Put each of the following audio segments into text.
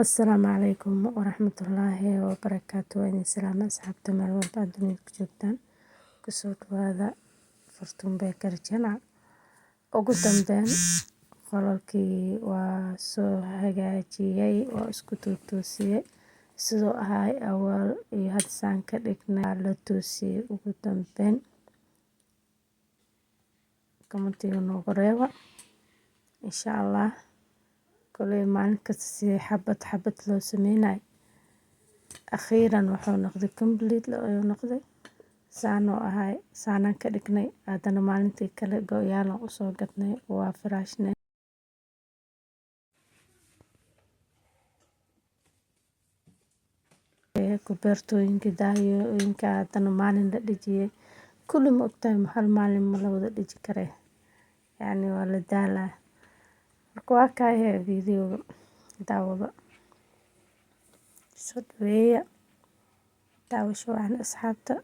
Asalaamu calaykum waraxmatullaahi wabarakaatu. Waa idin salaama asxaabta meel walba aad dunida ku joogtaan. Kusoo dhawaada Fortune Bakery Channel. Ugu dambeyn qolalkii waa soo hagaajiyay, waa isku toosiyay sidoo ahay awal iyo had saan ka dhignay la toosiyay. Ugu dambeyn commentiga noogu reeba insha Allah. koley maalin kasta si xabad loo sameynay akhiiran wuxuu noqday complete ayuu noqday saan oo ahay saanaan ka dhignay. Haddana maalintii kale go'yaalan u soo gadnay waa firaashnay kubeertooyinka daahiyooyinka haddana maalin la dhijiyay kulli ma ogtahay hal maalin ma la wada dhiji karee yacni waa la daalaa. marka waa kaaya videoga daawada soo dhaweeya daawasho wacan asxaabta.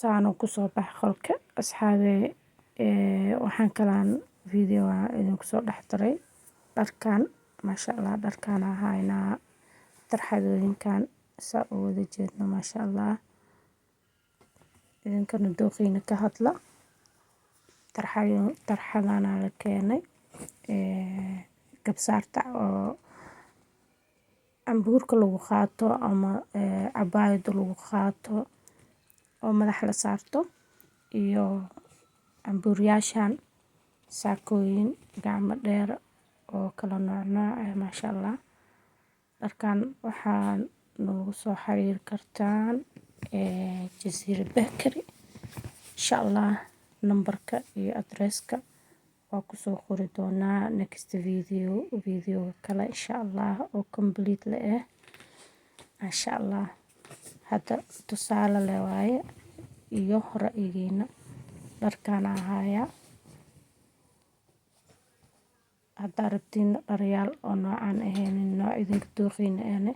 Saanu ku soo bax qolka asxaabe waxaan kalaan video idinku soo dhex daray dharkan maasha Allah. Dharkan ahaynaa tarxadooyinkan saa u wada jeedno maasha Allah. idinkana dooqiina ka hadla tarxadana la keenay gabsaarta oo cambuurka lagu qaato ama cabaayada lagu qaato oo madax la saarto iyo cambuuryaashan saakooyin gacmo dheer oo kala nooc maasha Allah. dharkan waxaan noogu soo xiriir kartaan Jasiira Bakery insha Allah. nambarka iyo adresska waa ku soo qori doonaa next video kale insha Allah oo complete la masha Allah. hadda tusaale le waaye iyo ra'yigiina dharkan ahaya hadda rabtiin dharyaal oo noocan ahaynin nooc idinka dooqiina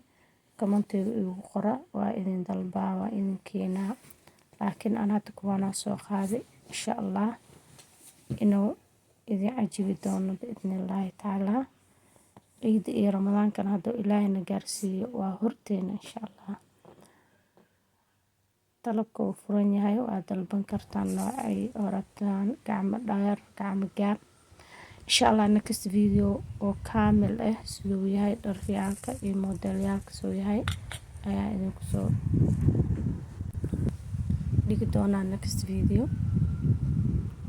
commentiga igu qora waa idin dalbaa waa idin keenaa. laakiin aan hadda kuwaana soo qaaday insha Allah inuu idin cajibi doono biidhnillaahi tacaala. ciida iyo ramadaankan hadda ilaahayna gaarsiiyo waa horteena insha Allah. dalabka uu furan yahay waa dalban kartaan noocay rabtaan gacmo dheer gacmo gaab insha Allah. next video oo kaamil siduu yahay dharkayaalka iyo modeelyaalka soo yahay ayaa idinku soo dhigi doonaa next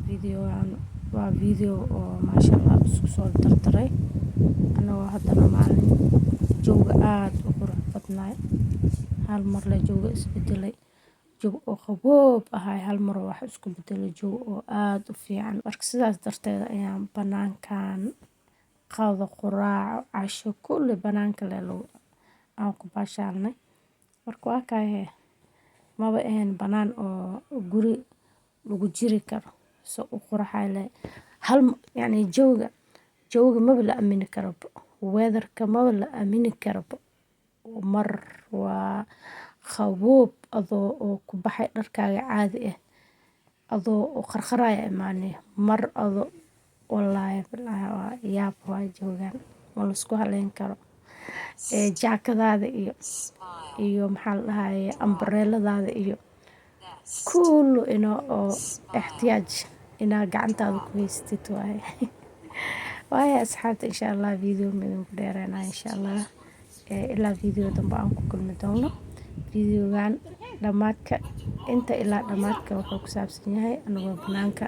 videogan waa video oo maasha Allah isku soo dardaray anagoo haddana maalin jooga aad u qurux badnaay hal mar la jooga isbedelay joog oo qaboob ahay hal mar wax isku bedelay joog oo aad u fiican. marka sidaas darteed ayaan banaankan qado quraac casho kulli banaanka leelo aan ku baashaalnay. marka waa kaaya maba ahayn banaan oo guri lagu jiri karo soo u qurxay leh hal yacni jooga maba la aamini karo weatherka maba la aamini karo mar waa qaboob adoo oo ku baxay dharkaaga caadi adoo qarqaraya imaanay mar adoo wallaahi bilaahi waa yaab waa joogaan ma la isku haleyn karo. jaakadaada iyo maxaa la dhahaye ambareeladaada iyo kullu oo ixtiyaaj inaa gacantaada ku haystid waaye. waaye asxaabta insha allah video midinku dheeraanaa insha allah ilaa video dambe aan ku kulmi doono. videogan dhamaadka inta ilaa dhamaadka wuxuu ku saabsan yahay anagoo banaanka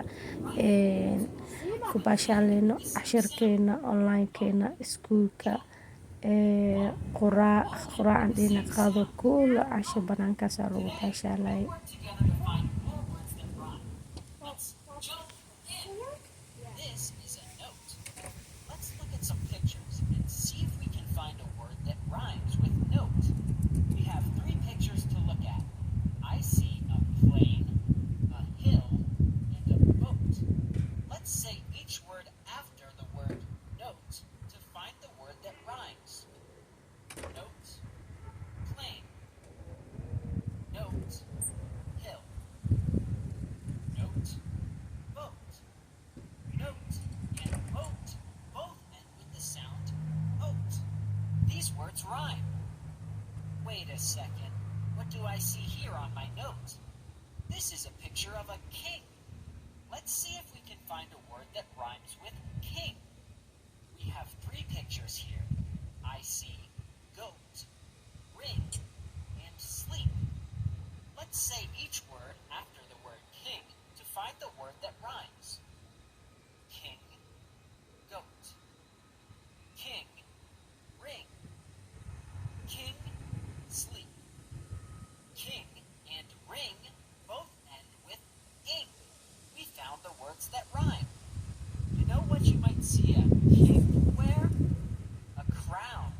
ku baashaaleyno cashirkeena onlinekeena iskuulka quraacan dhina qaado kullu casho banaankaasaa lagu baashaalay. Rhyme. Wait a second. What do I see here on my note? This is a picture of a king. Let's see if we can find a word that rhymes with king. We have 3 pictures here. I see goat, ring, and sleep. Let's say each word after the word king to find the word that rhymes. King, goat. King, ring. King, sleep. King and ring both end with ing. We found the words that rhyme. You know what you might see a king wear? A crown.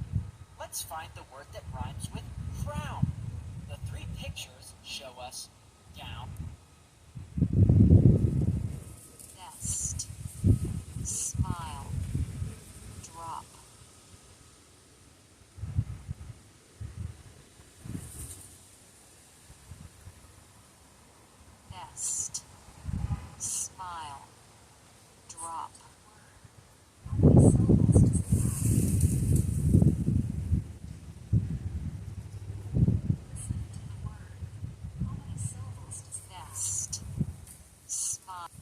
Let's find the word that rhymes with crown. The 3 pictures show us gown, nest, smile, drop. Nest, smile, drop. Nest, smile.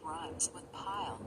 rhymes with pile.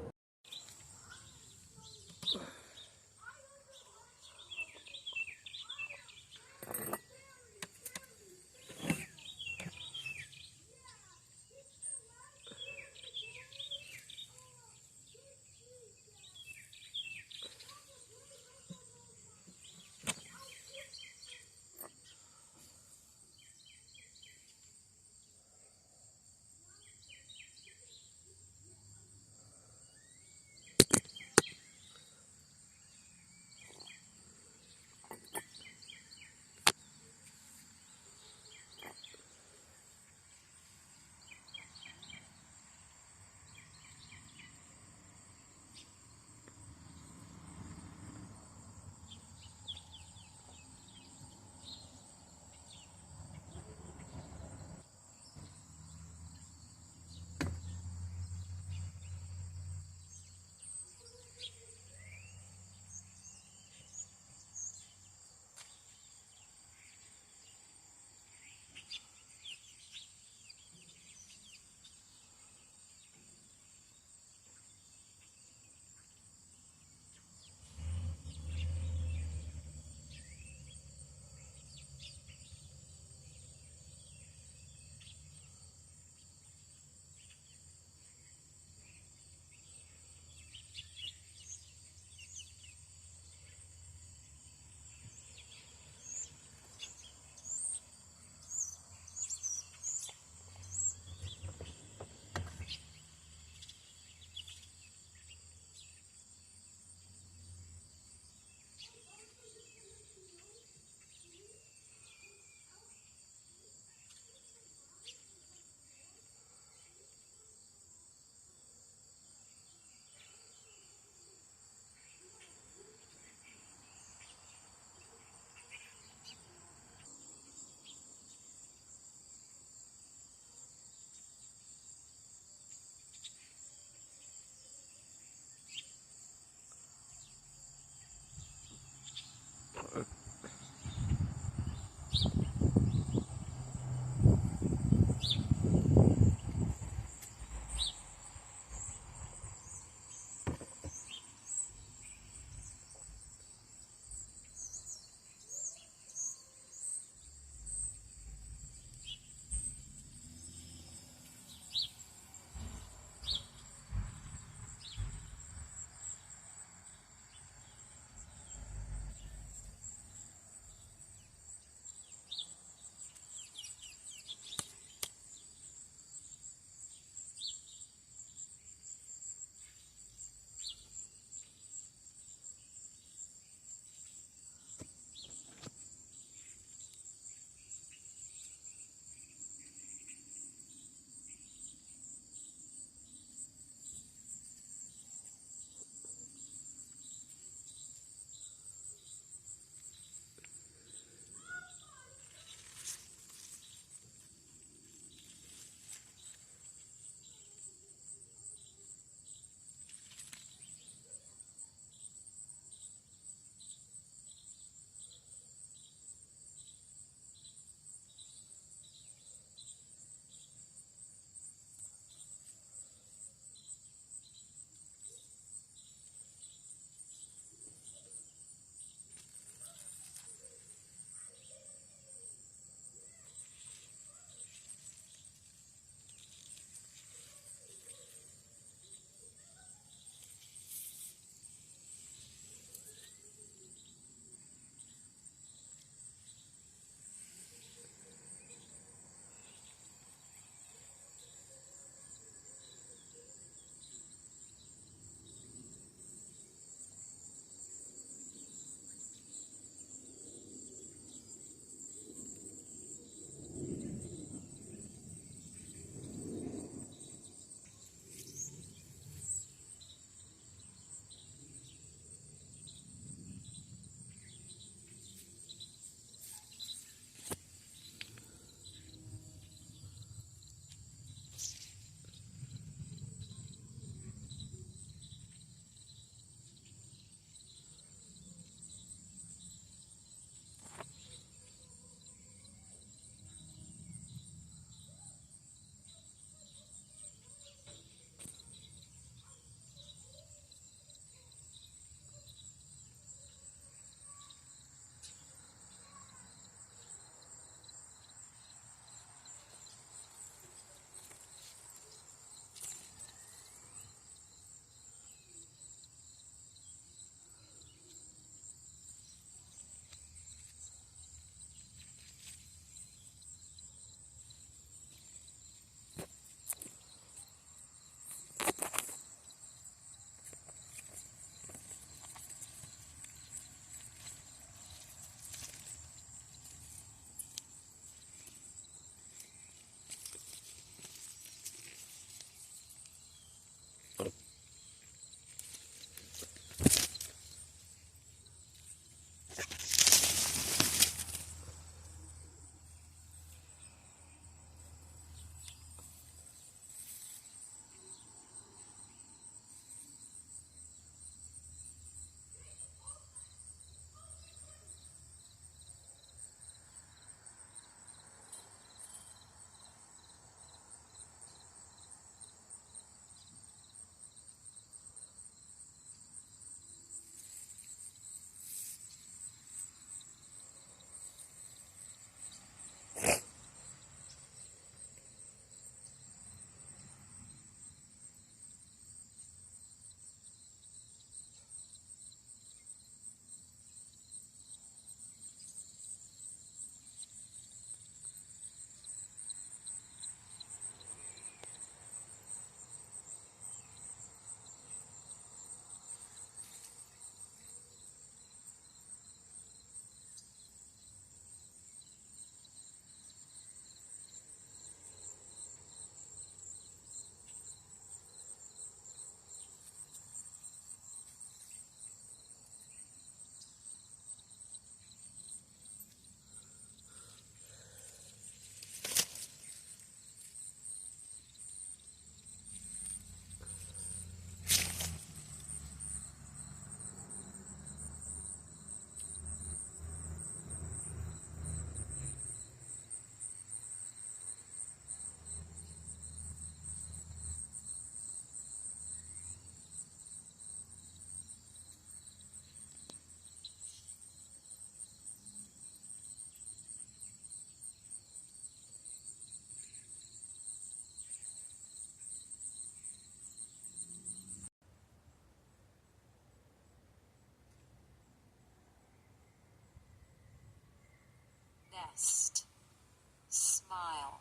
smile,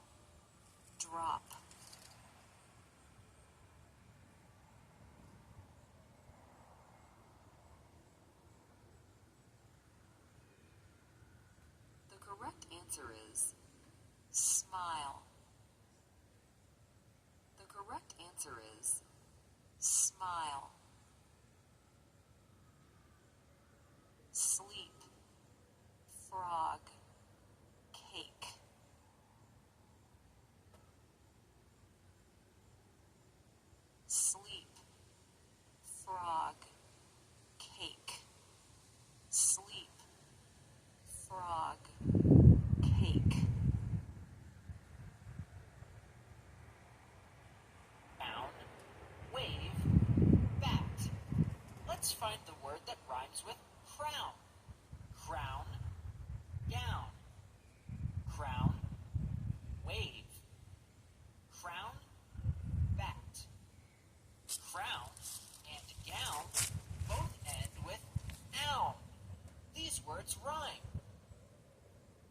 drop. The correct answer is smile. The correct answer is smile. Sleep, frog, cake. Sleep, frog, cake. Sleep, frog, cake. Down, wave, bat. Let's find the word that rhymes with crown. Crown, gown. Crown, wave. Crown, bat. Crown and gown both end with own. These words rhyme.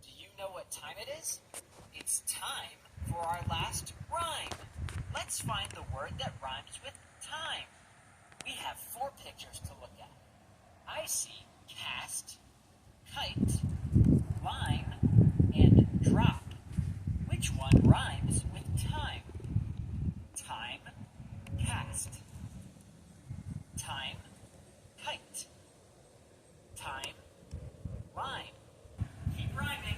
Do you know what time it is? It's time for our last rhyme. Let's find the word that rhymes with time. We have 4 pictures to look at. I see cast, kite, line, and drop. Which one rhymes with time? Time, cast. Time, kite. Time, line. Keep rhyming.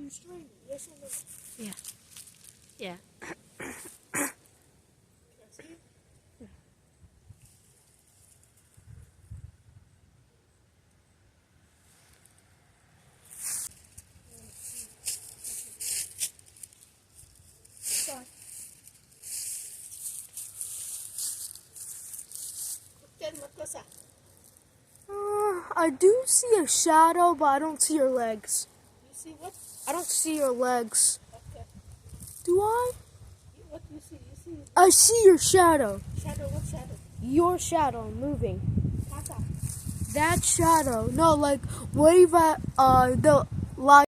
you straighten it? Yes or no? Yeah. Yeah. Can I see it? Sorry. Get my cosa. I do see a shadow, but I don't see your legs. You see what? I don't see your legs. Okay. Do I? What do you see? You see? I see your shadow. Shadow? What shadow? Your shadow moving. Kaka. That shadow. No, like wave at the light.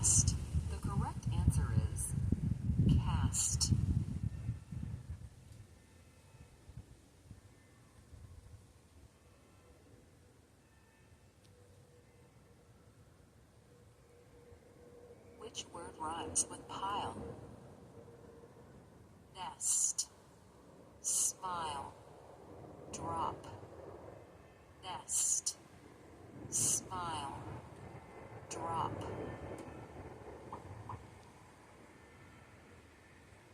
cast. The correct answer is cast. Which word rhymes with pile? Nest, smile, drop. Nest, smile, drop.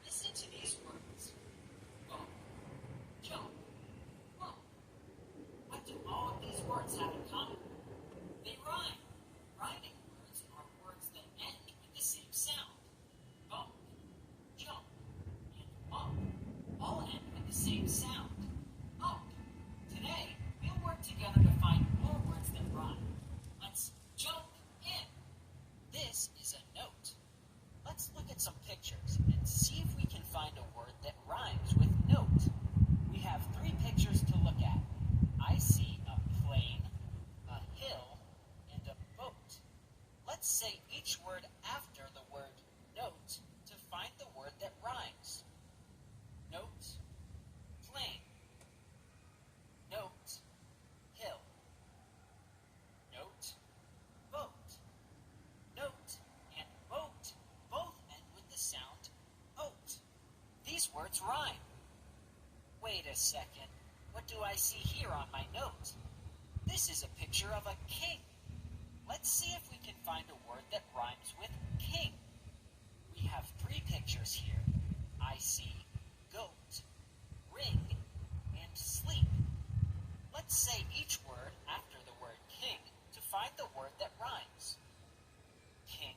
Listen to these words. Bump, jump, bump. What do all of these words have in common? They rhyme. Rhyming words are words that end with the same sound. Bump, jump, and bump all end with the same sound. Bump. Today, we'll work together to find more words that rhyme. Let's jump in. This is a note. Let's look at some pictures and see if we can find a word that rhymes with note. We have 3 pictures to look at. I see a plane, a hill, and a boat. Let's say each word after the word note to find the word that rhymes. Note, plane. Note, hill. Note, boat. Note and boat both end with the sound oat. These words rhyme. Wait a second. What do I see here on my note? This is a picture of a king. Let's see if we can find a word that rhymes with king. We have 3 pictures here. I see goat, ring, and sleep. Let's say each word after the word king to find the word that rhymes. King,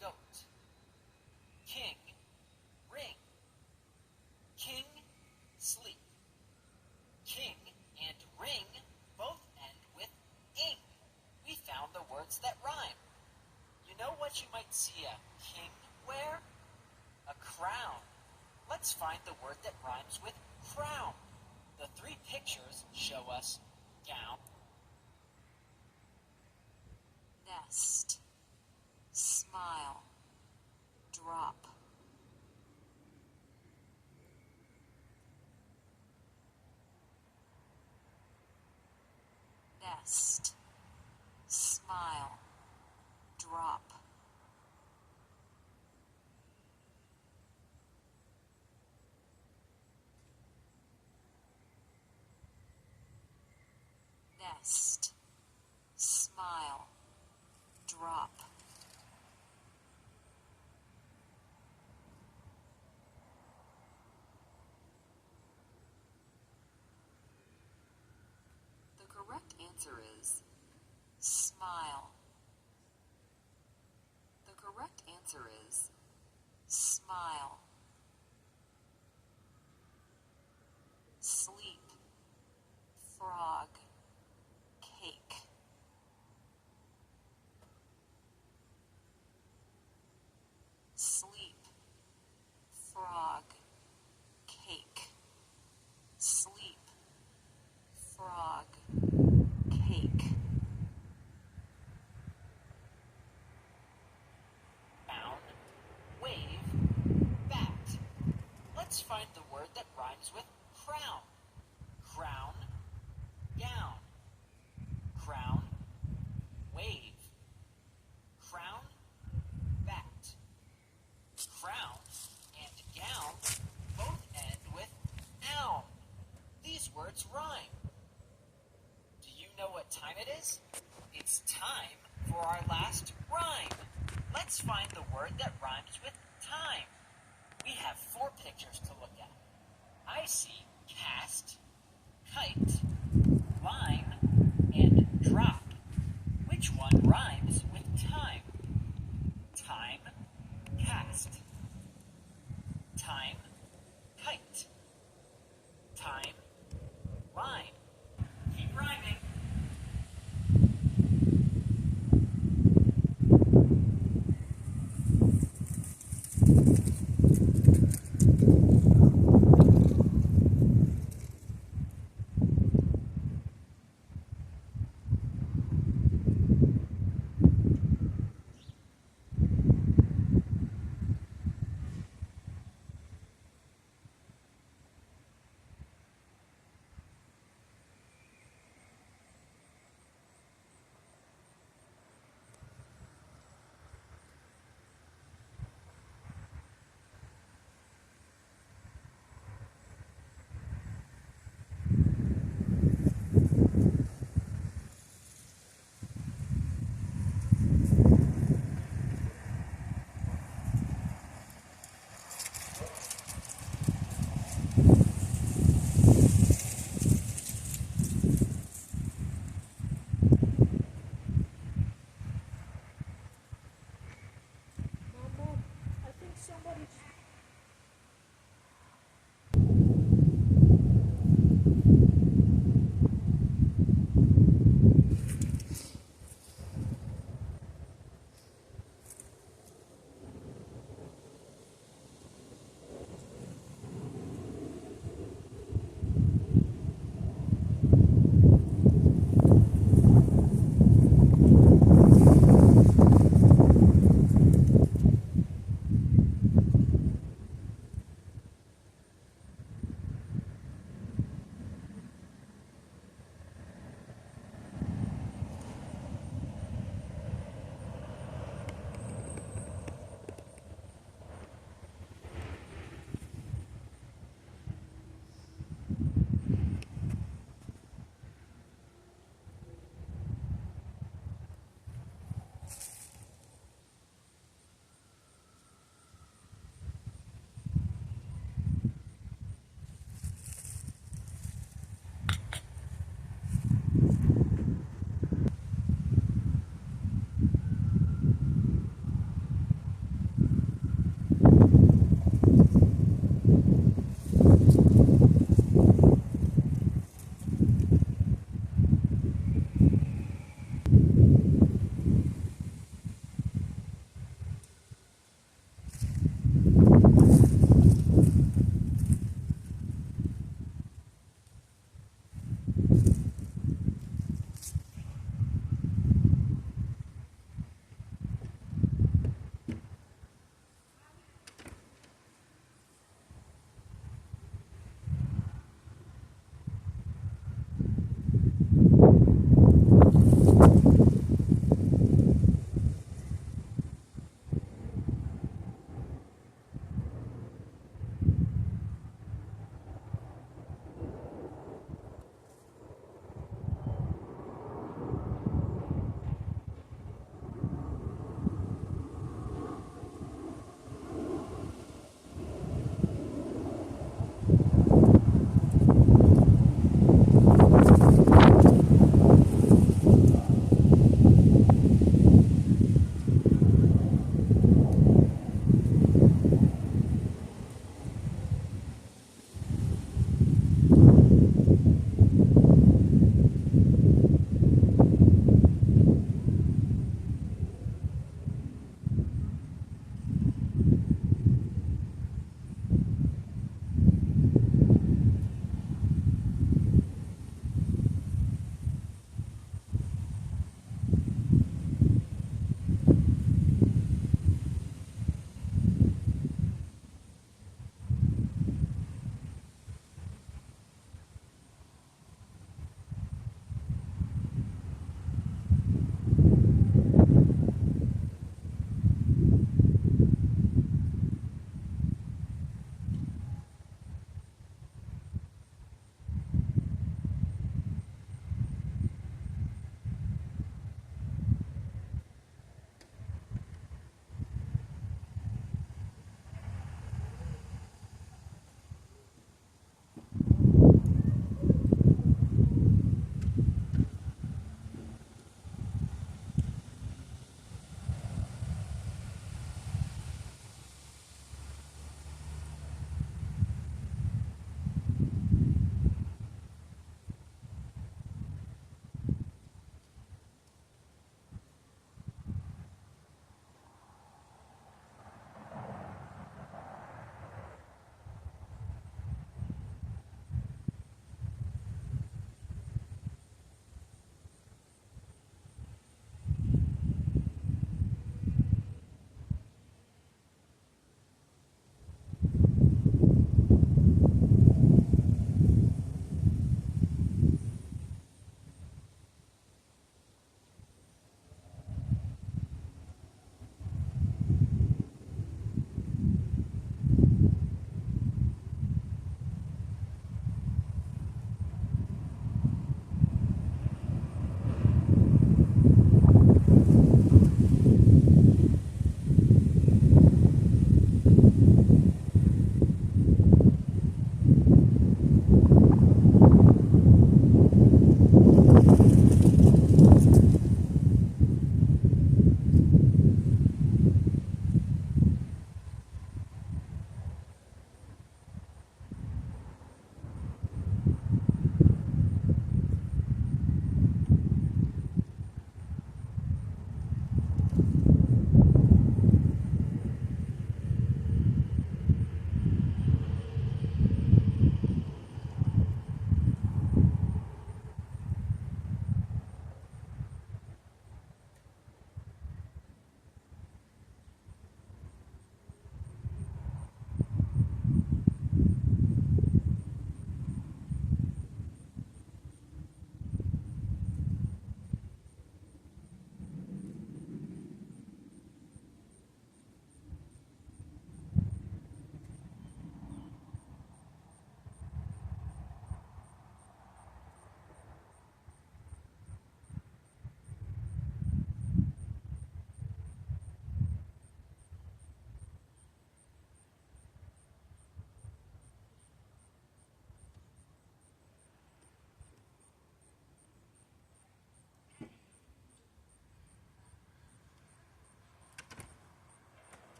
goat. King, ring. King, sleep. King and ring both end with ing. We found the words that rhyme. You know what you might see a king wear? A crown. Let's find the word that rhymes with crown. The 3 pictures show us gown, Nest, smile, drop. Nest, smile, drop. Nest, smile, drop. The correct answer is smile. The correct answer is smile. Sleep, frog, cake. Sleep, frog, cake. Sleep, frog, cake. gown, wave, bat. Let's find the word that rhymes with crown. Crown, gown. Crown, wave. Crown, bat. Crown and gown both end with own. These words rhyme. Do you know what time it is? It's time for our last rhyme. Let's find the word that rhymes with time. We have 4 pictures to look at. I see cast, kite, line, and drop. Which one rhymes with time? Time, cast. Time,